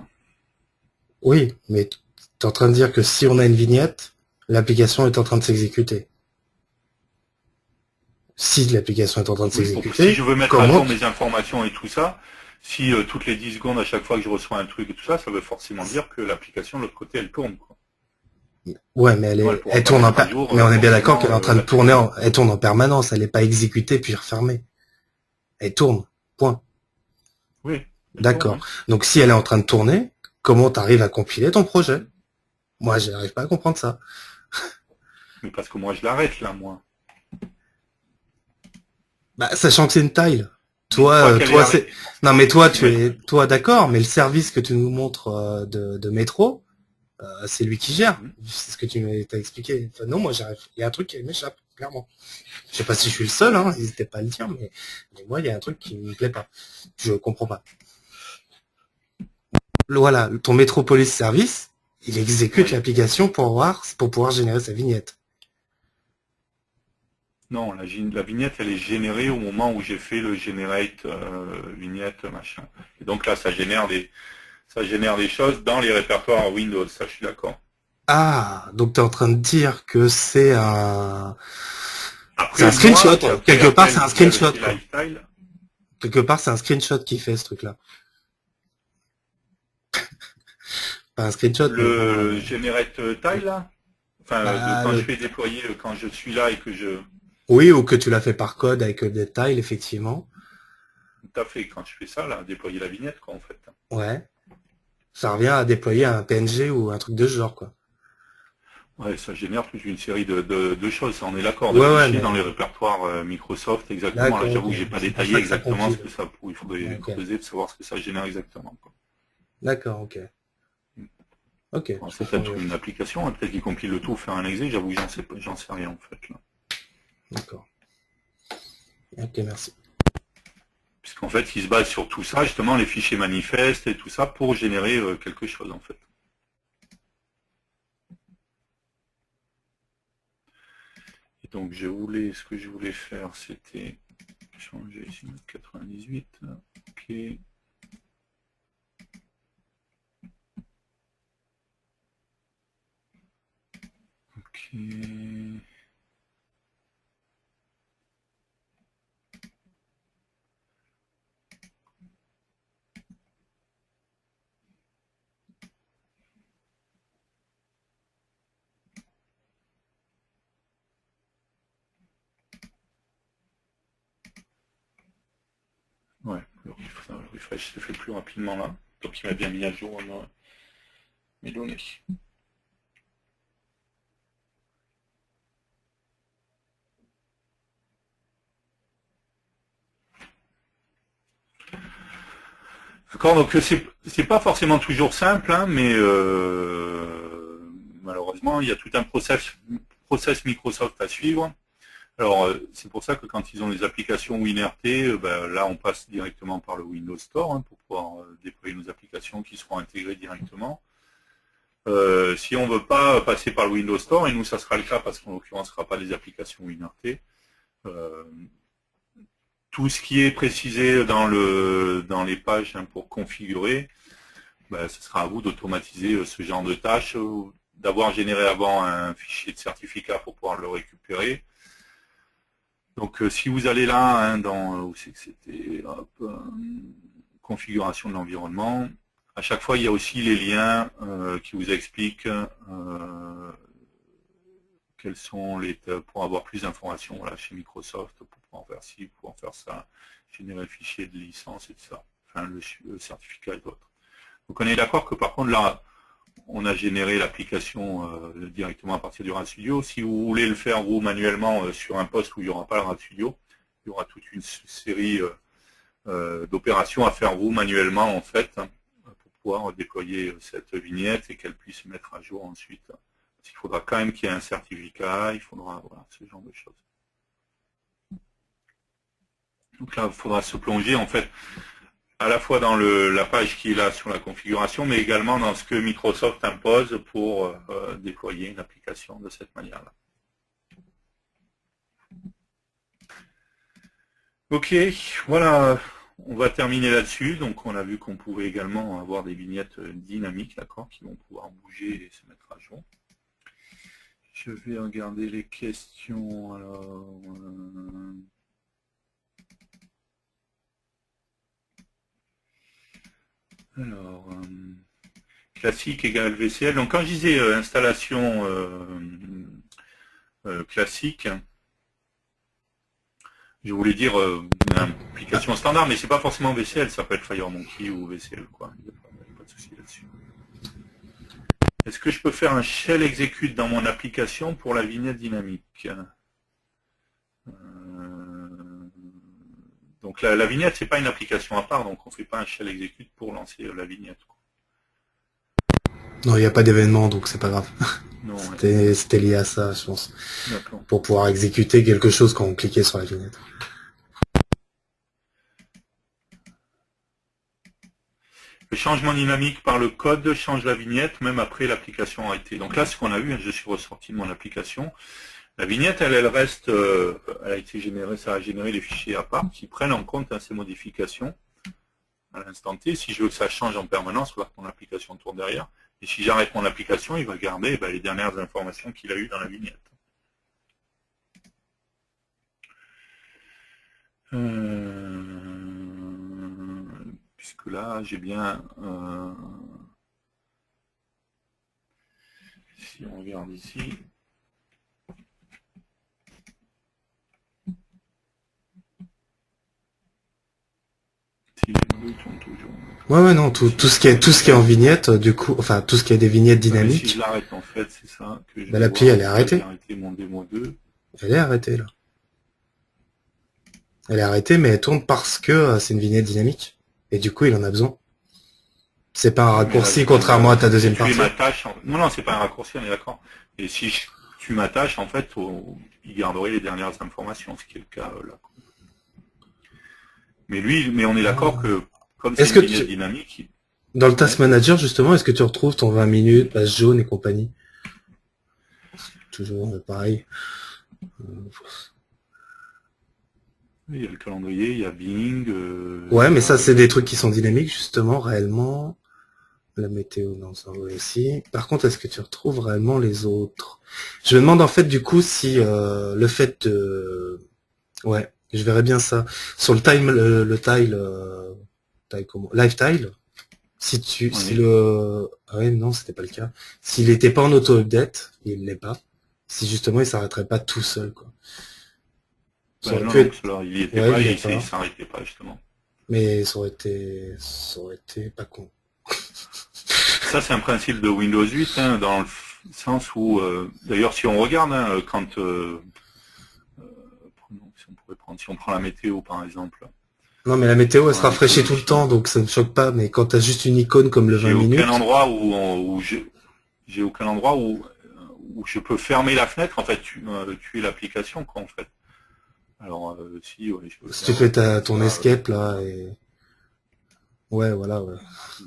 Oui, mais tu es en train de dire que si on a une vignette, l'application est en train de s'exécuter. Si l'application est en train de Oui, si s'exécuter, je veux mettre à comment jour mes informations et tout ça, si toutes les 10 secondes, à chaque fois que je reçois un truc et tout ça, ça veut forcément dire que l'application de l'autre côté, elle tourne, quoi. Ouais, mais Sinon, elle pourra elle pas tourne mettre à jour mais on est bien d'accord forcément qu'elle est en train de tourner, l'application. elle tourne en permanence, elle n'est pas exécutée puis refermée. Elle tourne. Point. Oui, elle tourne, D'accord. oui. Donc si elle est en train de tourner, comment tu arrives à compiler ton projet? Moi, j'arrive pas à comprendre ça. Mais parce que moi, je l'arrête, là, moi. Bah, sachant que c'est une tile. Une fois qu'elle est Toi, c'est. arrêtée, Non, mais toi, ouais. toi, d'accord. Mais le service que tu nous montres de métro, c'est lui qui gère. Mhm. C'est ce que tu m'as expliqué. Enfin, non, moi, j'arrive. Il y a un truc qui m'échappe, clairement. Je sais pas si je suis le seul, hein. N'hésitez pas à le dire, mais moi, il y a un truc qui me plaît pas. Je comprends pas. Voilà, ton Metropolis Service, il exécute Oui. l'application pour pouvoir générer sa vignette. Non, la vignette, elle est générée au moment où j'ai fait le generate vignette, machin. Et donc là, ça génère des choses dans les répertoires Windows, ça, je suis d'accord. Ah, donc tu es en train de dire que c'est un Après, moi, screenshot. j'ai appris Quelque part, c'est après un via le screenshot, quoi. C-Lifestyle. Quelque part, c'est un screenshot qui fait ce truc-là. Pas un screenshot, mais bon. Le generate tile, là, enfin, Bah, quand je fais déployer, quand je suis là et que je... oui, ou que tu l'as fait par code avec des tiles, effectivement. Tout à fait, quand je fais ça, là, déployer la vignette, quoi, en fait. Ouais. Ça revient à déployer un PNG ou un truc de ce genre, quoi. Ouais, ça génère toute une série de choses, ça, on est d'accord, de Ouais, ouais, fichiers dans mais les répertoires Microsoft, exactement. Là, d'accord, ok. j'avoue que j'ai pas C'est pour détaillé ça que ça exactement ce compile. que ça, il faudrait Ok. creuser pour savoir ce que ça génère exactement, quoi. D'accord, ok. Ok, Bon, je c'est comprends peut-être mieux. une application, hein, peut-être qu'il compile le tout, faire un exé, j'avoue que j'en sais rien, en fait, là. D'accord. Ok, merci. Puisqu'en fait, il se base sur tout ça, justement, les fichiers manifestes et tout ça, pour générer quelque chose, en fait. Et donc, ce que je voulais faire, c'était changer ici, 98, ok. Ok. Ouais, le refresh se fait plus rapidement là. Donc il m'a bien mis à jour mes données. D'accord, donc c'est pas forcément toujours simple, hein, mais malheureusement il y a tout un process Microsoft à suivre. Alors c'est pour ça que quand ils ont des applications WinRT, ben, là on passe directement par le Windows Store, hein, pour pouvoir déployer nos applications qui seront intégrées directement. Si on ne veut pas passer par le Windows Store, et nous ça sera le cas parce qu'en l'occurrence ce ne sera pas des applications WinRT, tout ce qui est précisé dans les pages, hein, pour configurer, ben, ce sera à vous d'automatiser ce genre de tâches, d'avoir généré avant un fichier de certificat pour pouvoir le récupérer. Donc si vous allez là, hein, dans où c'est que c'était, configuration de l'environnement, à chaque fois il y a aussi les liens qui vous expliquent quels sont pour avoir plus d'informations, voilà, chez Microsoft, pour pouvoir faire ci, pour pouvoir faire ça, générer le fichier de licence et tout ça, enfin le certificat et d'autres. Donc on est d'accord que par contre là, on a généré l'application directement à partir du RAD-Studio. Si vous voulez le faire vous manuellement sur un poste où il n'y aura pas le RAD-Studio, il y aura toute une série d'opérations à faire vous manuellement en fait, hein, pour pouvoir déployer cette vignette et qu'elle puisse se mettre à jour ensuite. Parce qu'il faudra quand même qu'il y ait un certificat, il faudra voilà, ce genre de choses. Donc là, il faudra se plonger en fait à la fois dans la page qui est là sur la configuration, mais également dans ce que Microsoft impose pour déployer une application de cette manière-là. Ok, voilà, on va terminer là-dessus. Donc on a vu qu'on pouvait également avoir des vignettes dynamiques, d'accord, qui vont pouvoir bouger et se mettre à jour. Je vais regarder les questions. Alors, classique égale VCL. Donc quand je disais installation classique, je voulais dire une application standard, mais c'est pas forcément VCL, ça peut être FireMonkey ou VCL, quoi. Il n'y a pas de souci là-dessus. Est-ce que je peux faire un shell execute dans mon application pour la vignette dynamique? Donc la vignette, c'est pas une application à part, donc on ne fait pas un shell execute pour lancer la vignette, quoi. Non, il n'y a pas d'événement, donc c'est pas grave. Non, C'était lié à ça, je pense. D'accord. Pour pouvoir exécuter quelque chose quand on cliquait sur la vignette. Le changement dynamique par le code change la vignette, même après l'application a été. Donc là, ce qu'on a vu, je suis ressorti de mon application. La vignette, elle reste, elle a été générée, ça a généré les fichiers à part qui prennent en compte ces modifications à l'instant T. Si je veux que ça change en permanence, il va que mon application tourne derrière. Et si j'arrête mon application, il va garder les dernières informations qu'il a eues dans la vignette. Puisque là, j'ai bien... si on regarde ici... Ouais, non, tout ce qui est en vignette, du coup, enfin, tout ce qui est des vignettes dynamiques. Si je l'arrête, en fait, c'est ça que je l'appli, elle est arrêtée. J'ai arrêté mon démo 2. Elle est arrêtée, là. Elle est arrêtée, mais elle tourne parce que c'est une vignette dynamique. Et du coup, il en a besoin. C'est pas un raccourci, contrairement à ta deuxième partie. Non, non, c'est pas un raccourci, on est d'accord. Et si tu m'attaches, en fait, il garderait les dernières informations, ce qui est le cas là. Mais on est d'accord que, comme c'est une vignette dynamique... Dans le Task Manager, justement, est-ce que tu retrouves ton 20 minutes, page jaune et compagnie? Toujours pareil. Il y a le calendrier, il y a Bing... ouais, mais ça, c'est des trucs qui sont dynamiques, justement, réellement. La météo, non, ça va aussi. Par contre, est-ce que tu retrouves réellement les autres? Je me demande, en fait, du coup, si le fait de... Ouais, je verrais bien ça. Sur le tile, live tile, si le... Ouais, non, c'était pas le cas. S'il n'était pas en auto-update, il l'est pas. Si justement, il s'arrêterait pas tout seul, quoi. Non, il y était pas, il s'arrêtait pas, justement. Mais ça aurait été pas con. Ça, c'est un principe de Windows 8, hein, dans le sens où, d'ailleurs, si on regarde, hein, quand, si on prend la météo, par exemple. Non, mais la météo, elle se rafraîchit tout le temps, donc ça ne choque pas. Mais quand tu as juste une icône comme le 20 minutes... J'ai aucun endroit où je peux fermer la fenêtre, en fait, tuer l'application, quoi, en fait. Alors, si tu fais ton escape, là, et... Ouais, voilà, ouais.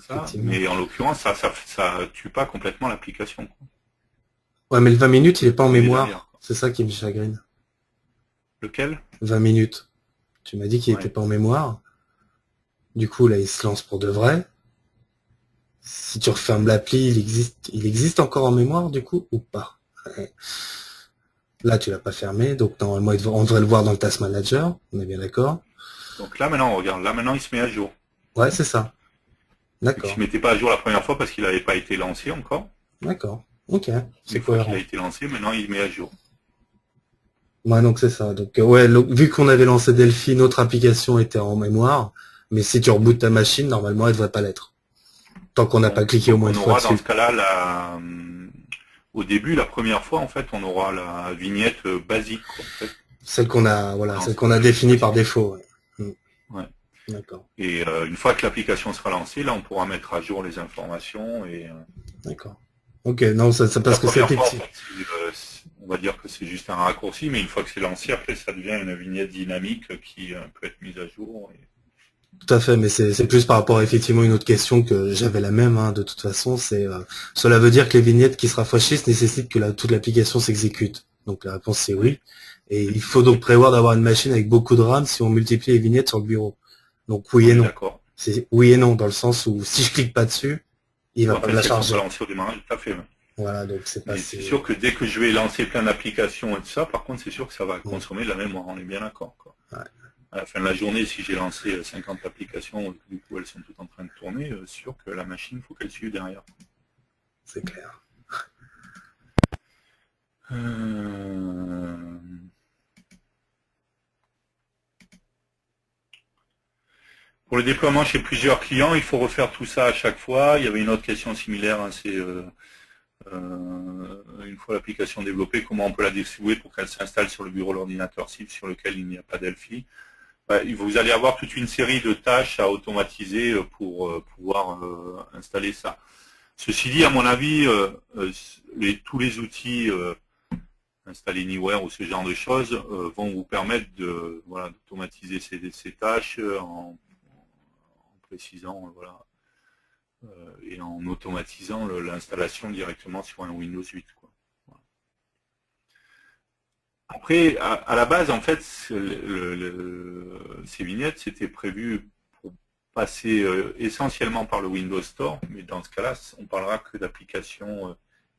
Ça, mais en l'occurrence, ça tue pas complètement l'application. Ouais, mais le 20 minutes, il est pas en mémoire. C'est ça qui me chagrine. Lequel? 20 minutes. Tu m'as dit qu'il était pas en mémoire. Du coup, là, il se lance pour de vrai. Si tu refermes l'appli, il existe encore en mémoire, du coup, ou pas? Là, tu l'as pas fermé, donc normalement, on devrait le voir dans le Task Manager. On est bien d'accord. Donc là, maintenant, on regarde. Là, maintenant, il se met à jour. Ouais, c'est ça. D'accord. Il ne se mettait pas à jour la première fois parce qu'il n'avait pas été lancé encore. D'accord. Ok. C'est cohérent. Il a été lancé, maintenant il met à jour. Ouais, donc c'est ça. Donc ouais, vu qu'on avait lancé Delphi, notre application était en mémoire, mais si tu rebootes ta machine, normalement elle devrait pas l'être. Tant qu'on n'a pas cliqué au moins une fois dessus. Dans ce cas-là, au début, la première fois, en fait, on aura la vignette basique. En fait. Celle qu'on a, voilà, celle qu'on a définie par défaut. Ouais. D'accord. Et une fois que l'application sera lancée, là, on pourra mettre à jour les informations. Et D'accord. Ok, non, ça la parce que c'est première fois, en effectif. fait, on va dire que c'est juste un raccourci, mais une fois que c'est lancé, après, ça devient une vignette dynamique qui peut être mise à jour. Tout à fait, mais c'est plus par rapport à effectivement une autre question que j'avais la même, hein, de toute façon, cela veut dire que les vignettes qui se rafraîchissent nécessitent que toute l'application s'exécute. Donc la réponse c'est Oui, oui. Et il faut donc prévoir d'avoir une machine avec beaucoup de RAM si on multiplie les vignettes sur le bureau. Donc oui on et est non. d'accord. C'est oui et non dans le sens où si je clique pas dessus, il va En pas me fait, la si elles ne sont pas charger. lancées au démarrage, tout à fait. Ouais. Voilà, donc c'est pas Mais c'est si. sûr que dès que je vais lancer plein d'applications et tout ça, par contre, c'est sûr que ça va Mm. consommer de la mémoire, on est bien d'accord. Ouais, À la fin de la journée, si j'ai lancé 50 applications, du coup elles sont toutes en train de tourner, sûr que la machine, il faut qu'elle suive derrière. c'est clair. Euh, Pour le déploiement chez plusieurs clients, il faut refaire tout ça à chaque fois. Il y avait une autre question similaire, hein, c'est une fois l'application développée, comment on peut la distribuer pour qu'elle s'installe sur le bureau de l'ordinateur cible sur lequel il n'y a pas Delphi. Vous allez avoir toute une série de tâches à automatiser pour pouvoir installer ça. Ceci dit, à mon avis, tous les outils installer Anywhere ou ce genre de choses vont vous permettre d'automatiser ces tâches en précisant et en automatisant l'installation directement sur un Windows 8. Quoi. Voilà. Après, à la base, en fait, ces vignettes, c'était prévu pour passer essentiellement par le Windows Store, mais dans ce cas-là, on parlera que d'applications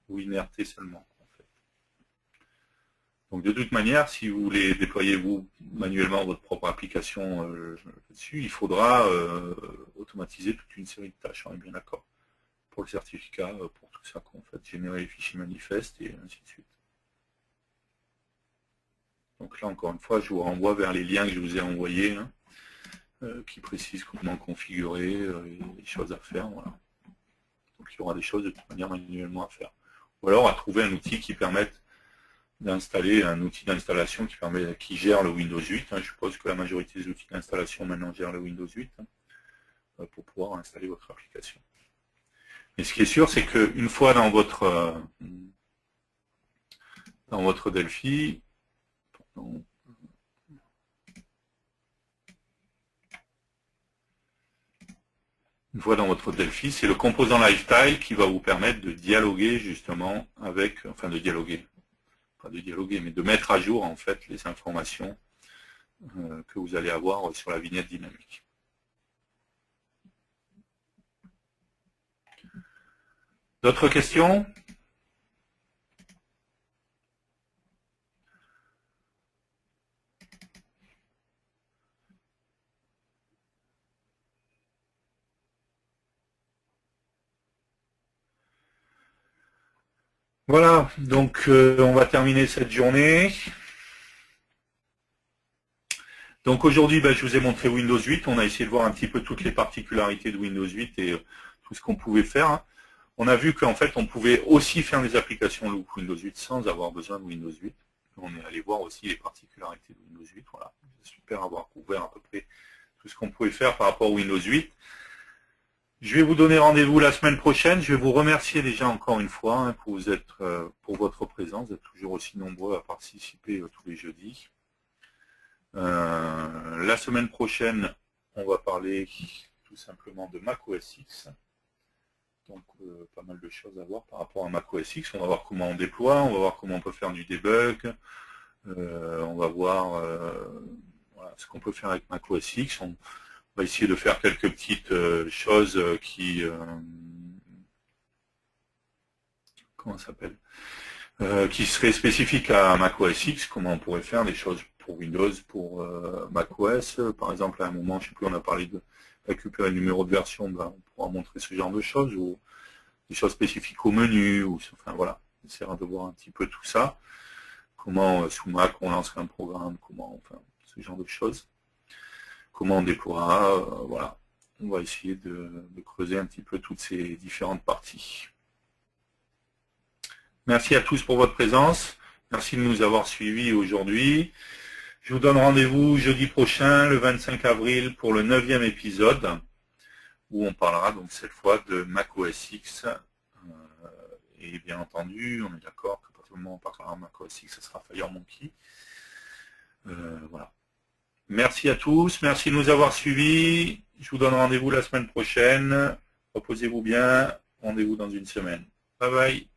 WinRT seulement. Donc de toute manière, si vous voulez déployer vous manuellement votre propre application dessus, il faudra automatiser toute une série de tâches, on est bien d'accord. Pour le certificat, pour tout ça, en fait, générer les fichiers manifestes et ainsi de suite. Donc là, encore une fois, je vous renvoie vers les liens que je vous ai envoyés, hein, qui précisent comment configurer les choses à faire. Voilà. Donc il y aura des choses de toute manière manuellement à faire. Ou alors à trouver un outil qui permette d'installer un outil d'installation qui gère le Windows 8. Hein. Je suppose que la majorité des outils d'installation maintenant gèrent le Windows 8 pour pouvoir installer votre application. Mais ce qui est sûr, c'est qu'une fois dans votre Delphi, c'est le composant Lifestyle qui va vous permettre de dialoguer justement avec, enfin de dialoguer, pas de dialoguer, mais de mettre à jour en fait les informations que vous allez avoir sur la vignette dynamique. D'autres questions ? Voilà, donc on va terminer cette journée. Donc aujourd'hui, je vous ai montré Windows 8. On a essayé de voir un petit peu toutes les particularités de Windows 8 et tout ce qu'on pouvait faire. Hein. On a vu qu'en fait, on pouvait aussi faire des applications look Windows 8 sans avoir besoin de Windows 8. On est allé voir aussi les particularités de Windows 8. Voilà, c'est super avoir couvert à peu près tout ce qu'on pouvait faire par rapport à Windows 8. Je vais vous donner rendez-vous la semaine prochaine. Je vais vous remercier déjà encore une fois hein, pour votre présence. Vous êtes toujours aussi nombreux à participer tous les jeudis. La semaine prochaine, on va parler tout simplement de macOS X. Donc pas mal de choses à voir par rapport à macOS X. On va voir comment on déploie, on va voir comment on peut faire du debug. On va voir voilà, ce qu'on peut faire avec macOS X. On va essayer de faire quelques petites choses comment ça s'appelle qui seraient spécifiques à macOS X. Comment on pourrait faire des choses pour Windows, pour macOS. Par exemple, à un moment, je ne sais plus, on a parlé de récupérer le numéro de version. On pourra montrer ce genre de choses ou des choses spécifiques au menu. Enfin voilà, on essaiera de voir un petit peu tout ça. Comment sous Mac on lance un programme, enfin ce genre de choses. Comment on déploiera, voilà. On va essayer de creuser un petit peu toutes ces différentes parties. Merci à tous pour votre présence. Merci de nous avoir suivis aujourd'hui. Je vous donne rendez-vous jeudi prochain, le 25 avril, pour le 9e épisode, où on parlera donc cette fois de Mac OS X. Et bien entendu, on est d'accord qu'à partir du moment où on parlera de Mac OS X, ce sera FireMonkey. Voilà. Merci à tous, merci de nous avoir suivis. Je vous donne rendez-vous la semaine prochaine. Reposez-vous bien, rendez-vous dans une semaine. Bye bye.